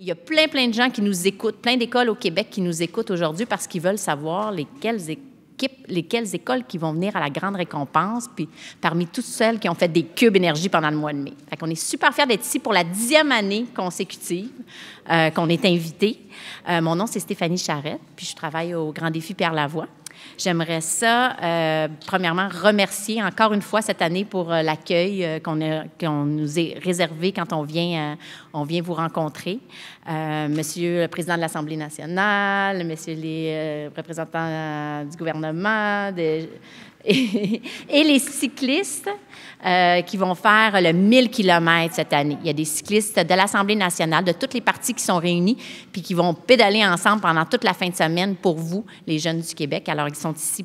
Il y a plein de gens qui nous écoutent, plein d'écoles au Québec qui nous écoutent aujourd'hui parce qu'ils veulent savoir lesquelles écoles qui vont venir à la grande récompense, puis parmi toutes celles qui ont fait des cubes énergie pendant le mois de mai. Fait qu'on est super fiers d'être ici pour la 10e année consécutive qu'on est invité. Mon nom, c'est Stéphanie Charette, puis je travaille au Grand Défi Pierre Lavoie. J'aimerais ça, premièrement, remercier encore une fois cette année pour l'accueil qu'on nous est réservé quand on vient vous rencontrer. Monsieur le Président de l'Assemblée nationale, Messieurs les représentants du gouvernement, et les cyclistes qui vont faire le 1000 km cette année. Il y a des cyclistes de l'Assemblée nationale, de toutes les partis qui sont réunis, puis qui vont pédaler ensemble pendant toute la fin de semaine pour vous, les jeunes du Québec. Alors, ils sont ici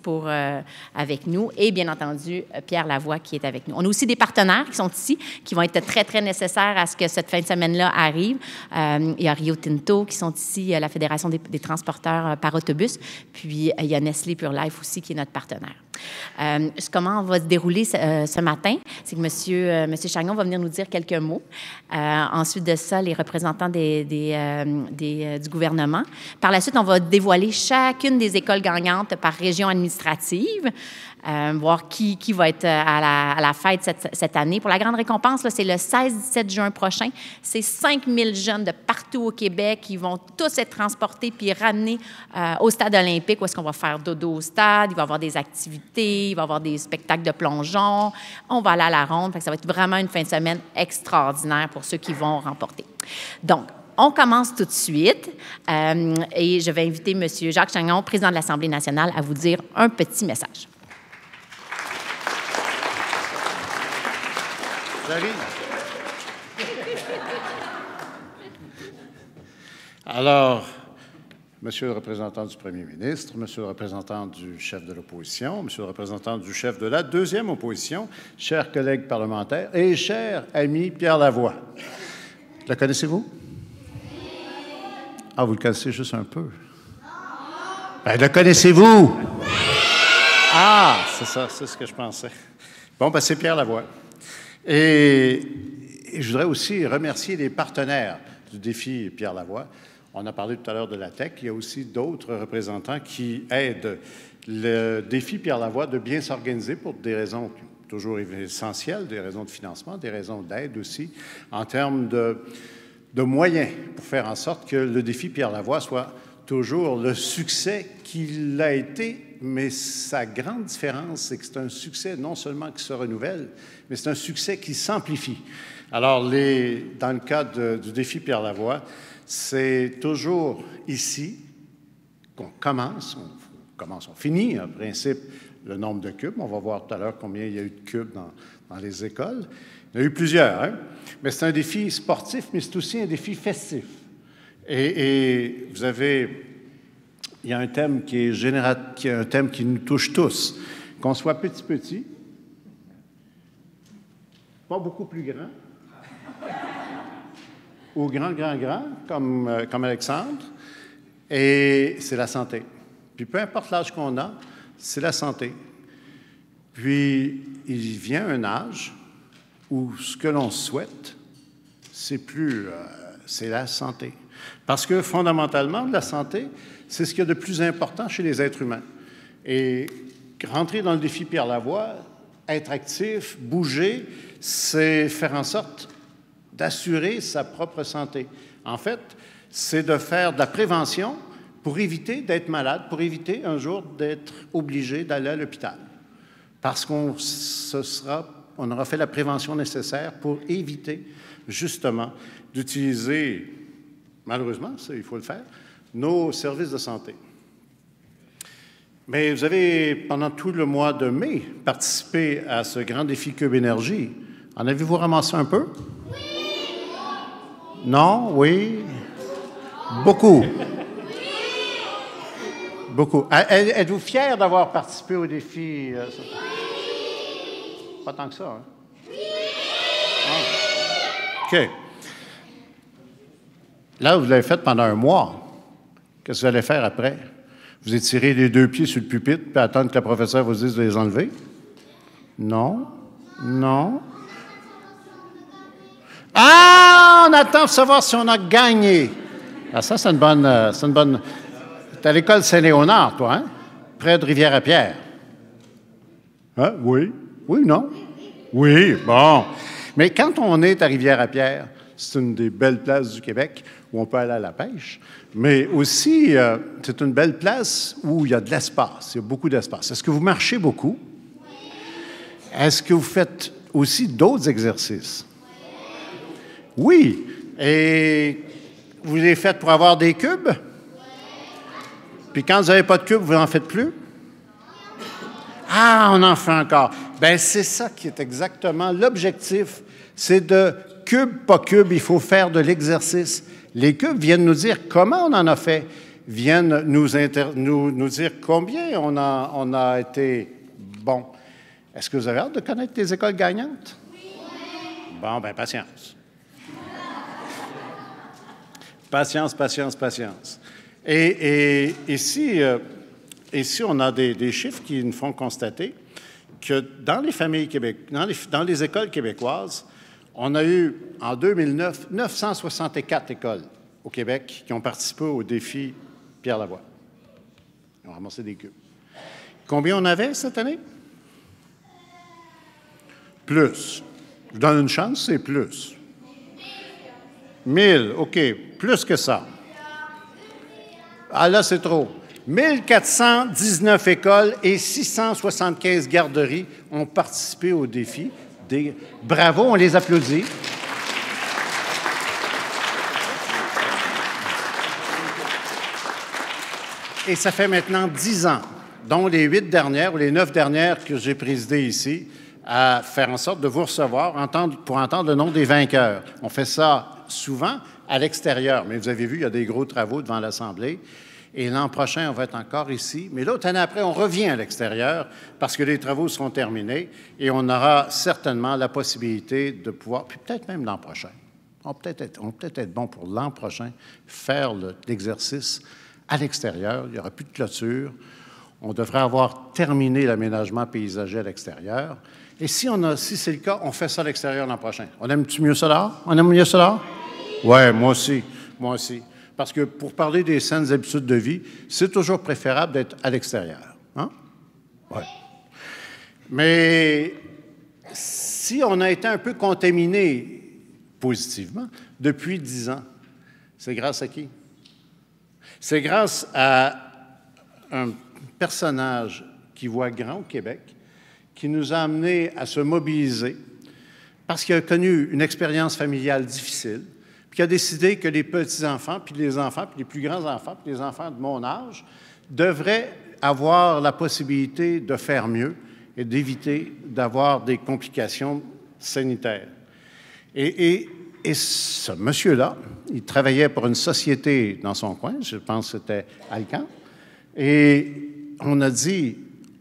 avec nous. Et bien entendu, Pierre Lavoie qui est avec nous. On a aussi des partenaires qui sont ici, qui vont être très nécessaires à ce que cette fin de semaine-là arrive. Il y a Rio Tinto qui sont ici, la Fédération des transporteurs par autobus. Puis, il y a Nestlé Pure Life aussi qui est notre partenaire. Comment on va se dérouler ce matin? C'est que Monsieur Chagnon va venir nous dire quelques mots. Ensuite de ça, les représentants du gouvernement. Par la suite, on va dévoiler chacune des écoles gagnantes par région administrative, voir qui va être à la fête cette année. Pour la grande récompense, là, c'est le 16-17 juin prochain. C'est 5000 jeunes de partout au Québec qui vont tous être transportés puis ramenés au stade olympique où est-ce qu'on va faire dodo au stade. Il va y avoir des activités, il va y avoir des spectacles de plongeon. On va aller à la ronde. Fait que ça va être vraiment une fin de semaine extraordinaire pour ceux qui vont remporter. Donc, on commence tout de suite et je vais inviter M. Jacques Chagnon, président de l'Assemblée nationale, à vous dire un petit message. J'arrive. Alors, Monsieur le représentant du Premier ministre, Monsieur le représentant du chef de l'opposition, Monsieur le représentant du chef de la deuxième opposition, chers collègues parlementaires et cher ami Pierre Lavoie. Le connaissez-vous? Ah, vous le connaissez juste un peu. Ben, le connaissez-vous? Ah, c'est ça, c'est ce que je pensais. Bon, ben, c'est Pierre Lavoie. Et je voudrais aussi remercier les partenaires du défi Pierre Lavoie. On a parlé tout à l'heure de la TEC. Il y a aussi d'autres représentants qui aident le défi Pierre Lavoie de bien s'organiser pour des raisons toujours essentielles, des raisons de financement, des raisons d'aide aussi, en termes de moyens pour faire en sorte que le défi Pierre Lavoie soit toujours le succès qu'il a été, mais sa grande différence, c'est que c'est un succès non seulement qui se renouvelle, mais c'est un succès qui s'amplifie. Alors, dans le cadre du défi Pierre Lavoie, c'est toujours ici qu'on commence, on finit, en principe, le nombre de cubes. On va voir tout à l'heure combien il y a eu de cubes dans les écoles. Il y en a eu plusieurs, hein? Mais c'est un défi sportif, mais c'est aussi un défi festif. Et vous avez... Il y a un thème qui est un thème qui nous touche tous. Qu'on soit petit, pas beaucoup plus grand, ou grand, comme Alexandre, et c'est la santé. Puis peu importe l'âge qu'on a, c'est la santé. Puis il vient un âge où ce que l'on souhaite, c'est la santé. Parce que fondamentalement, la santé, c'est ce qu'il y a de plus important chez les êtres humains. Et rentrer dans le défi Pierre Lavoie, être actif, bouger, c'est faire en sorte d'assurer sa propre santé. En fait, c'est de faire de la prévention pour éviter d'être malade, pour éviter un jour d'être obligé d'aller à l'hôpital. Parce qu'on aura fait la prévention nécessaire pour éviter justement d'utiliser, malheureusement, ça, il faut le faire, nos services de santé. Mais vous avez, pendant tout le mois de mai, participé à ce grand défi Cube Énergie. En avez-vous ramassé un peu? Oui! Non? Oui? Beaucoup? Oui! Beaucoup. Êtes-vous fiers d'avoir participé au défi? Oui! Pas tant que ça, hein? Oui! Ah. OK. Là, vous l'avez fait pendant un mois. Qu'est-ce que vous allez faire après? Vous étirez les deux pieds sur le pupitre puis attendre que la professeure vous dise de les enlever? Non? Non? Ah! On attend de savoir si on a gagné. Ah, ça, c'est une bonne... T'es à l'école Saint-Léonard, toi, hein? Près de Rivière-à-Pierre. Hein? Oui? Oui, non? Oui, bon. Mais quand on est à Rivière-à-Pierre, c'est une des belles places du Québec où on peut aller à la pêche, mais aussi, c'est une belle place où il y a de l'espace, il y a beaucoup d'espace. Est-ce que vous marchez beaucoup? Est-ce que vous faites aussi d'autres exercices? Oui. Et vous les faites pour avoir des cubes? Puis quand vous n'avez pas de cubes, vous n'en faites plus? Ah, on en fait encore. Bien, c'est ça qui est exactement l'objectif. C'est de cube, pas cube, il faut faire de l'exercice. Les cubes viennent nous dire comment on en a fait, viennent nous dire combien on a été bon. Est-ce que vous avez hâte de connaître les écoles gagnantes? Oui. Bon, bien, patience. Patience, patience, patience. Et ici, on a des chiffres qui nous font constater que dans les familles québécoises, dans les écoles québécoises, on a eu, en 2009, 964 écoles au Québec qui ont participé au défi Pierre Lavoie. Ils ont ramassé des cubes. Combien on avait cette année? Plus. Je vous donne une chance, c'est plus. 1000, OK. Plus que ça. Ah là, c'est trop. 1419 écoles et 675 garderies ont participé au défi. Bravo, on les applaudit. Et ça fait maintenant 10 ans, dont les 8 dernières ou les 9 dernières que j'ai présidées ici, à faire en sorte de vous recevoir pour entendre le nom des vainqueurs. On fait ça souvent à l'extérieur, mais vous avez vu, il y a des gros travaux devant l'Assemblée. Et l'an prochain, on va être encore ici. Mais l'autre année après, on revient à l'extérieur parce que les travaux seront terminés et on aura certainement la possibilité de pouvoir, puis peut-être même l'an prochain, on peut peut-être être bon pour l'an prochain, faire l'exercice à l'extérieur. Il n'y aura plus de clôture. On devrait avoir terminé l'aménagement paysager à l'extérieur. Et si c'est le cas, on fait ça à l'extérieur l'an prochain. On aime-tu mieux ça là? On aime mieux ça là? Oui, moi aussi. Moi aussi. Parce que pour parler des saines habitudes de vie, c'est toujours préférable d'être à l'extérieur. Hein? Oui. Mais si on a été un peu contaminé positivement depuis 10 ans, c'est grâce à qui? C'est grâce à un personnage qui voit grand au Québec, qui nous a amenés à se mobiliser parce qu'il a connu une expérience familiale difficile, puis qui a décidé que les petits-enfants, puis les enfants, puis les plus grands-enfants, puis les enfants de mon âge devraient avoir la possibilité de faire mieux et d'éviter d'avoir des complications sanitaires. Et ce monsieur-là, il travaillait pour une société dans son coin, je pense que c'était Alcan, et on a dit,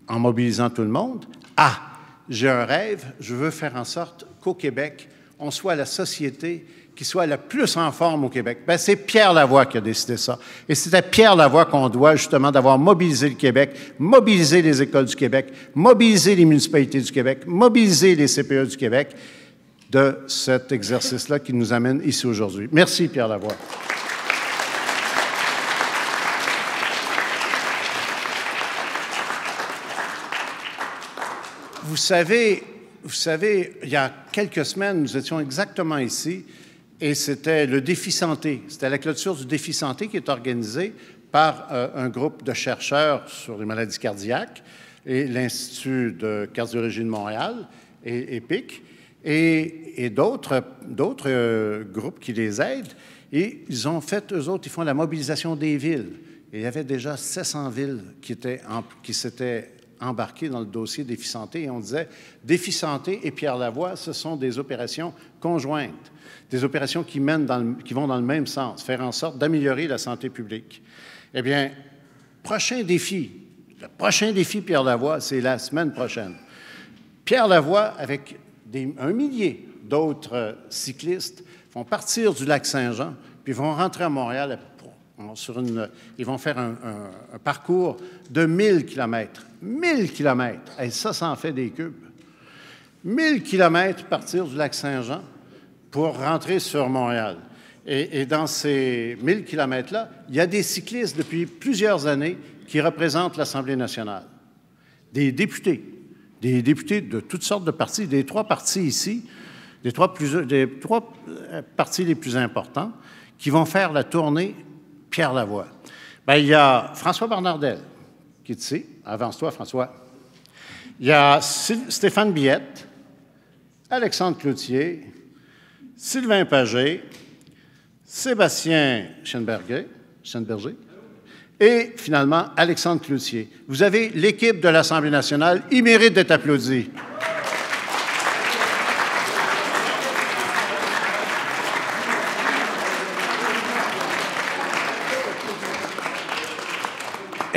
en mobilisant tout le monde, « Ah, j'ai un rêve, je veux faire en sorte qu'au Québec, on soit la société qui soit la plus en forme au Québec. » Bien, c'est Pierre Lavoie qui a décidé ça. Et c'est à Pierre Lavoie qu'on doit justement d'avoir mobilisé le Québec, mobilisé les écoles du Québec, mobilisé les municipalités du Québec, mobilisé les CPE du Québec de cet exercice-là qui nous amène ici aujourd'hui. Merci, Pierre Lavoie. Vous savez, il y a quelques semaines, nous étions exactement ici et c'était le défi santé. C'était la clôture du défi santé qui est organisé par un groupe de chercheurs sur les maladies cardiaques et l'Institut de cardiologie de Montréal et EPIC et d'autres groupes qui les aident. Et ils ont fait, eux autres, ils font la mobilisation des villes. Et il y avait déjà 700 villes qui s'étaient embarqués dans le dossier Défi Santé et on disait Défi Santé et Pierre Lavoie, ce sont des opérations conjointes, des opérations qui vont dans le même sens, faire en sorte d'améliorer la santé publique. Eh bien, le prochain défi Pierre Lavoie, c'est la semaine prochaine. Pierre Lavoie, avec un millier d'autres cyclistes, vont partir du lac Saint-Jean, puis vont rentrer à Montréal ils vont faire un parcours de 1000 kilomètres. 1000 kilomètres! Et ça en fait des cubes. 1000 kilomètres partir du lac Saint-Jean pour rentrer sur Montréal. Et dans ces 1000 kilomètres-là, il y a des cyclistes depuis plusieurs années qui représentent l'Assemblée nationale. Des députés de toutes sortes de partis, des 3 partis ici, des trois partis les plus importants, qui vont faire la tournée Pierre Lavoie. Bien, il y a François Bonnardel, qui est ici. Avance-toi, François. Il y a Stéphane Billette, Alexandre Cloutier, Sylvain Pagé, Sébastien Schenberger et finalement Alexandre Cloutier. Vous avez l'équipe de l'Assemblée nationale. Il mérite d'être applaudi.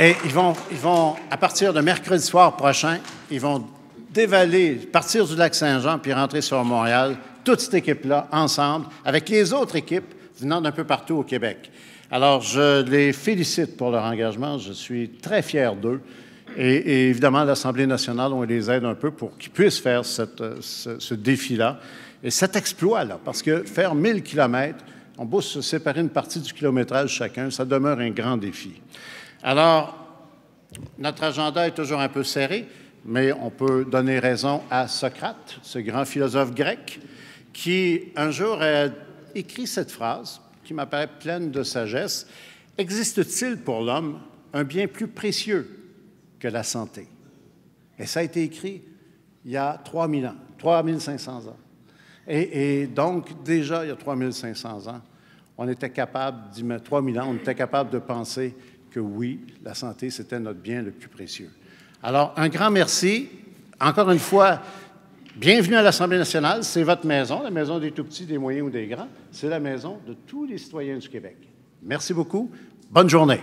Et ils vont, à partir de mercredi soir prochain, ils vont dévaler, partir du lac Saint-Jean puis rentrer sur Montréal, toute cette équipe-là, ensemble, avec les autres équipes venant d'un peu partout au Québec. Alors, je les félicite pour leur engagement. Je suis très fier d'eux. Et évidemment, l'Assemblée nationale, on les aide un peu pour qu'ils puissent faire ce défi-là et cet exploit-là. Parce que faire 1000 kilomètres, on peut se séparer une partie du kilométrage chacun, ça demeure un grand défi. Alors, notre agenda est toujours un peu serré, mais on peut donner raison à Socrate, ce grand philosophe grec, qui un jour a écrit cette phrase qui m'apparaît pleine de sagesse. « Existe-t-il pour l'homme un bien plus précieux que la santé? » Et ça a été écrit il y a 3000 ans, 3500 ans. Et donc, déjà, il y a 3500 ans, on était capable, 3000 ans, on était capable de penser que oui, la santé, c'était notre bien le plus précieux. Alors, un grand merci. Encore une fois, bienvenue à l'Assemblée nationale. C'est votre maison, la maison des tout-petits, des moyens ou des grands. C'est la maison de tous les citoyens du Québec. Merci beaucoup. Bonne journée.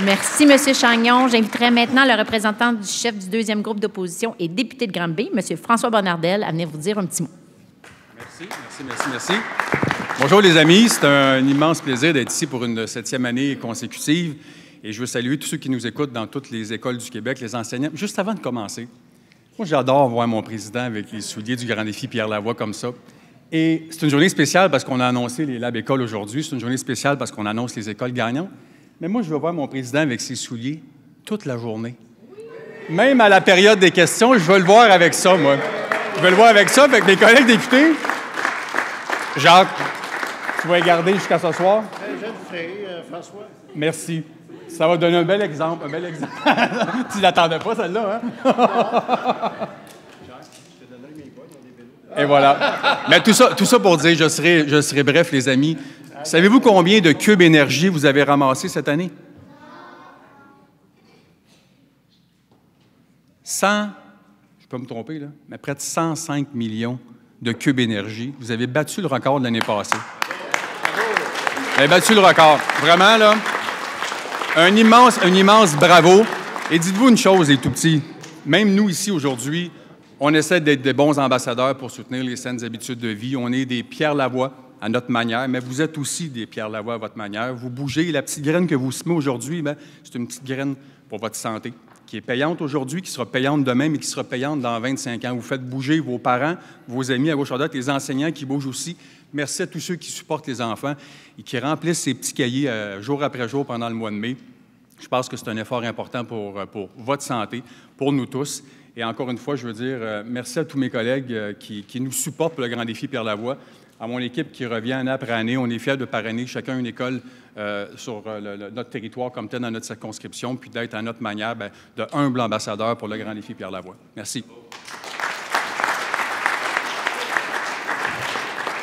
Merci, M. Chagnon. J'inviterai maintenant le représentant du chef du deuxième groupe d'opposition et député de Granby, M. François Bonnardel, à venir vous dire un petit mot. Merci. Bonjour les amis, c'est un immense plaisir d'être ici pour une 7e année consécutive et je veux saluer tous ceux qui nous écoutent dans toutes les écoles du Québec, les enseignants. Juste avant de commencer, moi j'adore voir mon président avec les souliers du Grand Défi Pierre Lavoie comme ça. Et c'est une journée spéciale parce qu'on a annoncé les Lab Écoles aujourd'hui, c'est une journée spéciale parce qu'on annonce les écoles gagnantes. Mais moi je veux voir mon président avec ses souliers toute la journée. Même à la période des questions, je veux le voir avec ça, moi. Je veux le voir avec ça, avec mes collègues députés. Jacques, tu vas les garder jusqu'à ce soir? Je le ferai, François. Merci. Ça va donner un bel exemple. Tu l'attendais pas, celle-là, hein? Et voilà. Mais tout ça pour dire, je serai bref, les amis. Savez-vous combien de cubes énergie vous avez ramassé cette année? 100, je peux me tromper, là, mais près de 105 millions de cubes énergie. Vous avez battu le record de l'année passée. Vous avez battu le record. Vraiment, là, un immense bravo. Et dites-vous une chose, les tout-petits, même nous ici aujourd'hui, on essaie d'être des bons ambassadeurs pour soutenir les saines habitudes de vie. On est des Pierre Lavoie à notre manière, mais vous êtes aussi des Pierre Lavoie à votre manière. Vous bougez. La petite graine que vous semez aujourd'hui, c'est une petite graine pour votre santé, qui est payante aujourd'hui, qui sera payante demain, mais qui sera payante dans 25 ans. Vous faites bouger vos parents, vos amis à gauche à droite, les enseignants qui bougent aussi. Merci à tous ceux qui supportent les enfants et qui remplissent ces petits cahiers jour après jour pendant le mois de mai. Je pense que c'est un effort important pour votre santé, pour nous tous. Et encore une fois, je veux dire merci à tous mes collègues qui nous supportent pour le Grand Défi Pierre Lavoie, à mon équipe qui revient année après année. On est fiers de parrainer chacun une école sur notre territoire comme tel dans notre circonscription, puis d'être à notre manière de humble ambassadeur pour le Grand Défi Pierre Lavoie. Merci.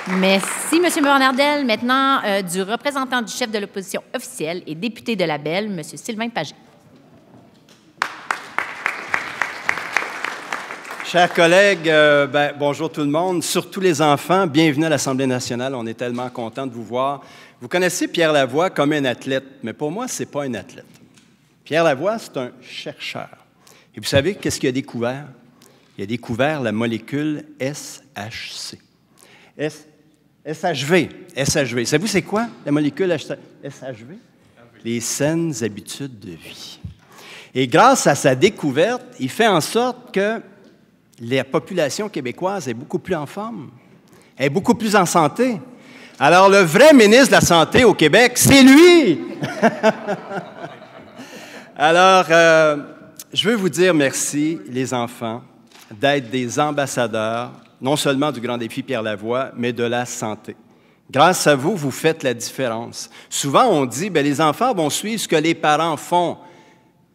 Merci, M. Bonnardel. Maintenant, du représentant du chef de l'opposition officielle et député de la Belle, M. Sylvain Pagé. Chers collègues, bonjour tout le monde, surtout les enfants. Bienvenue à l'Assemblée nationale. On est tellement contents de vous voir. Vous connaissez Pierre Lavoie comme un athlète, mais pour moi, ce n'est pas un athlète. Pierre Lavoie, c'est un chercheur. Et vous savez qu'est-ce qu'il a découvert? Il a découvert la molécule SHC. SHV. Savez-vous c'est quoi la molécule SHV? Les saines habitudes de vie. Et grâce à sa découverte, il fait en sorte que la population québécoise est beaucoup plus en forme, elle est beaucoup plus en santé. Alors, le vrai ministre de la Santé au Québec, c'est lui! Alors, je veux vous dire merci, les enfants, d'être des ambassadeurs, non seulement du Grand Défi Pierre Lavoie, mais de la santé. Grâce à vous, vous faites la différence. Souvent, on dit, bien, les enfants vont suivre ce que les parents font.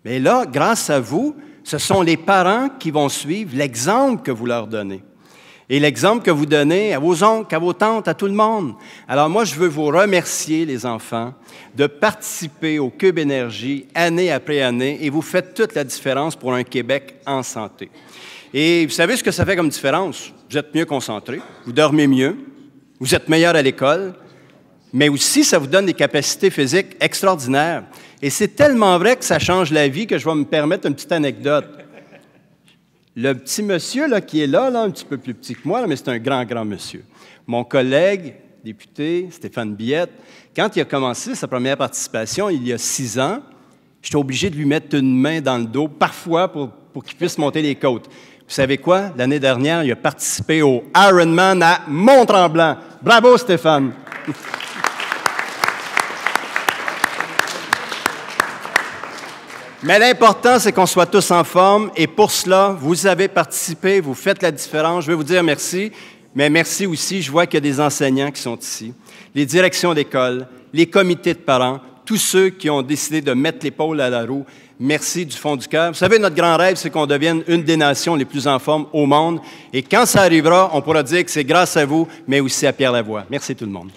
Mais là, grâce à vous, ce sont les parents qui vont suivre l'exemple que vous leur donnez. Et l'exemple que vous donnez à vos oncles, à vos tantes, à tout le monde. Alors moi, je veux vous remercier, les enfants, de participer au Cube Énergie année après année, et vous faites toute la différence pour un Québec en santé. Et vous savez ce que ça fait comme différence? Vous êtes mieux concentrés, vous dormez mieux, vous êtes meilleur à l'école, mais aussi ça vous donne des capacités physiques extraordinaires. Et c'est tellement vrai que ça change la vie que je vais me permettre une petite anecdote. Le petit monsieur là, qui est là, un petit peu plus petit que moi, là, mais c'est un grand, grand monsieur. Mon collègue, député, Stéphane Billette, quand il a commencé sa première participation, il y a 6 ans, j'étais obligé de lui mettre une main dans le dos, parfois, pour qu'il puisse monter les côtes. Vous savez quoi? L'année dernière, il a participé au Ironman à Mont-Tremblant. Bravo, Stéphane! Mais l'important, c'est qu'on soit tous en forme, et pour cela, vous avez participé, vous faites la différence. Je veux vous dire merci, mais merci aussi, je vois qu'il y a des enseignants qui sont ici, les directions d'école, les comités de parents, tous ceux qui ont décidé de mettre l'épaule à la roue. Merci du fond du cœur. Vous savez, notre grand rêve, c'est qu'on devienne une des nations les plus en forme au monde, et quand ça arrivera, on pourra dire que c'est grâce à vous, mais aussi à Pierre Lavoie. Merci tout le monde.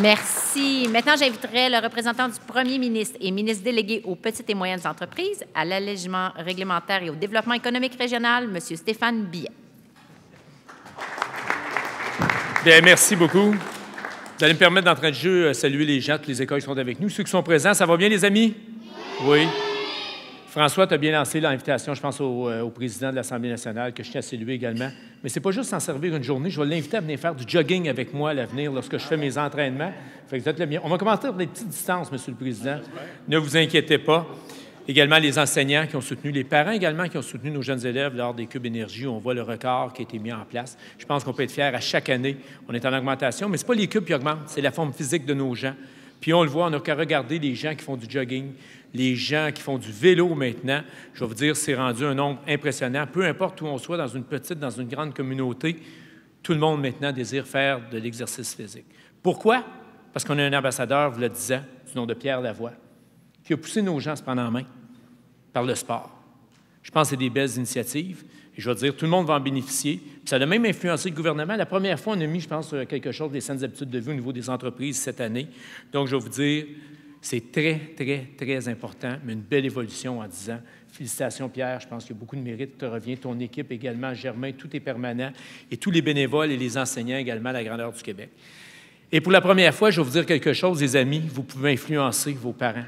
Merci. Maintenant, j'inviterai le représentant du premier ministre et ministre délégué aux petites et moyennes entreprises, à l'allègement réglementaire et au développement économique régional, M. Stéphane Billet. Bien, merci beaucoup. Vous allez me permettre d'entrer de jeu saluer les gens, toutes les écoles qui sont avec nous. Ceux qui sont présents, ça va bien, les amis? Oui. François, tu as bien lancé l'invitation, je pense, au président de l'Assemblée nationale, que je tiens à saluer également. Mais ce n'est pas juste s'en servir une journée. Je vais l'inviter à venir faire du jogging avec moi à l'avenir lorsque je fais mes entraînements. Fait que vous êtes le bien. On va commencer par des petites distances, Monsieur le Président. Ne vous inquiétez pas. Également, les enseignants qui ont soutenu, les parents également qui ont soutenu nos jeunes élèves lors des Cubes Énergie. On voit le record qui a été mis en place. Je pense qu'on peut être fiers à chaque année. On est en augmentation, mais ce n'est pas les cubes qui augmentent, c'est la forme physique de nos gens. Puis on le voit, on n'a qu'à regarder les gens qui font du jogging, les gens qui font du vélo maintenant. Je vais vous dire, c'est rendu un nombre impressionnant. Peu importe où on soit, dans une petite, dans une grande communauté, tout le monde maintenant désire faire de l'exercice physique. Pourquoi? Parce qu'on a un ambassadeur, vous le disais, du nom de Pierre Lavoie, qui a poussé nos gens à se prendre en main par le sport. Je pense que c'est des belles initiatives. Et je vais dire, tout le monde va en bénéficier. Puis ça a même influencé le gouvernement. La première fois, on a mis, je pense, quelque chose des saines habitudes de vie au niveau des entreprises cette année. Donc, je vais vous dire, c'est très, très, très important, mais une belle évolution en 10 ans. Félicitations, Pierre. Je pense qu'il y a beaucoup de mérite. Te revient ton équipe également, Germain, tout est permanent. Et tous les bénévoles et les enseignants également à la grandeur du Québec. Et pour la première fois, je vais vous dire quelque chose, les amis, vous pouvez influencer vos parents,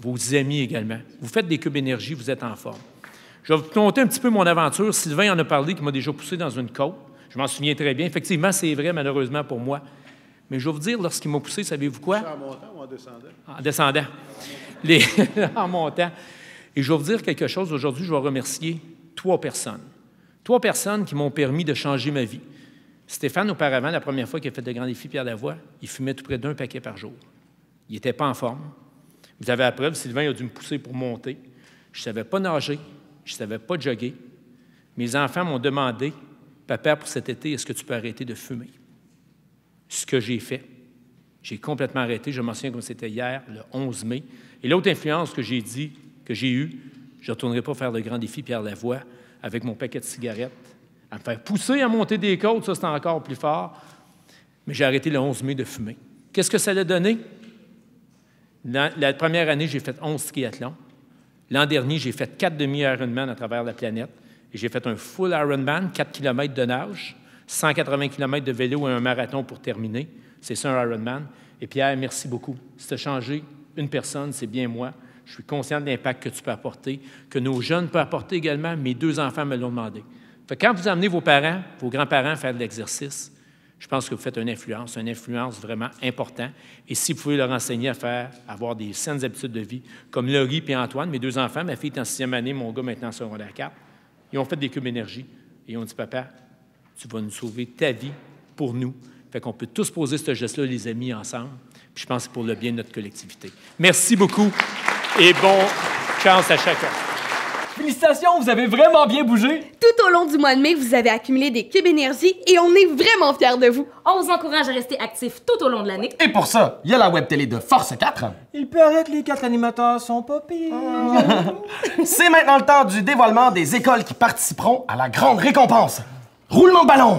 vos amis également. Vous faites des Cubes Énergie, vous êtes en forme. Je vais vous conter un petit peu mon aventure. Sylvain en a parlé, qui m'a déjà poussé dans une côte. Je m'en souviens très bien. Effectivement, c'est vrai, malheureusement, pour moi. Mais je vais vous dire, lorsqu'il m'a poussé, savez-vous quoi? En montant ou en descendant? En descendant. En montant. Et je vais vous dire quelque chose. Aujourd'hui, je vais remercier 3 personnes. 3 personnes qui m'ont permis de changer ma vie. Stéphane, auparavant, la première fois qu'il a fait le Grand Défi Pierre Lavoie, il fumait tout près d'1 paquet par jour. Il n'était pas en forme. Vous avez la preuve, Sylvain a dû me pousser pour monter. Je ne savais pas nager. Je ne savais pas jogger. Mes enfants m'ont demandé, « Papa, pour cet été, est-ce que tu peux arrêter de fumer? » Ce que j'ai fait. J'ai complètement arrêté. Je m'en souviens comme c'était hier, le 11 mai. Et l'autre influence que j'ai dit, que j'ai eue, je ne retournerai pas faire le Grand Défi Pierre Lavoie avec mon paquet de cigarettes, à me faire pousser à monter des côtes, ça c'est encore plus fort. Mais j'ai arrêté le 11 mai de fumer. Qu'est-ce que ça a donné? La première année, j'ai fait 11 triathlons. L'an dernier, j'ai fait 4 demi-Ironman à travers la planète. Et j'ai fait un full Ironman, 4 km de nage, 180 km de vélo et un marathon pour terminer. C'est ça, un Ironman. Et Pierre, merci beaucoup. Si tu as changé une personne, c'est bien moi. Je suis conscient de l'impact que tu peux apporter, que nos jeunes peuvent apporter également. Mes 2 enfants me l'ont demandé. Fait que quand vous amenez vos parents, vos grands-parents faire de l'exercice, Je pense que vous faites une influence vraiment importante. Et si vous pouvez leur enseigner à avoir des saines habitudes de vie, comme Laurie et Antoine, mes 2 enfants, ma fille est en 6e année, mon gars maintenant en secondaire 4, ils ont fait des cubes énergie et ils ont dit, papa, tu vas nous sauver ta vie pour nous. Fait qu'on peut tous poser ce geste-là, les amis, ensemble. Puis je pense que c'est pour le bien de notre collectivité. Merci beaucoup et bonne chance à chacun. Félicitations, vous avez vraiment bien bougé. Tout au long du mois de mai, vous avez accumulé des cubes énergie et on est vraiment fiers de vous. On vous encourage à rester actifs tout au long de l'année. Et pour ça, il y a la web télé de Force 4. Il paraît que les 4 animateurs sont pas pires. C'est maintenant le temps du dévoilement des écoles qui participeront à la grande récompense. Roulement de ballon!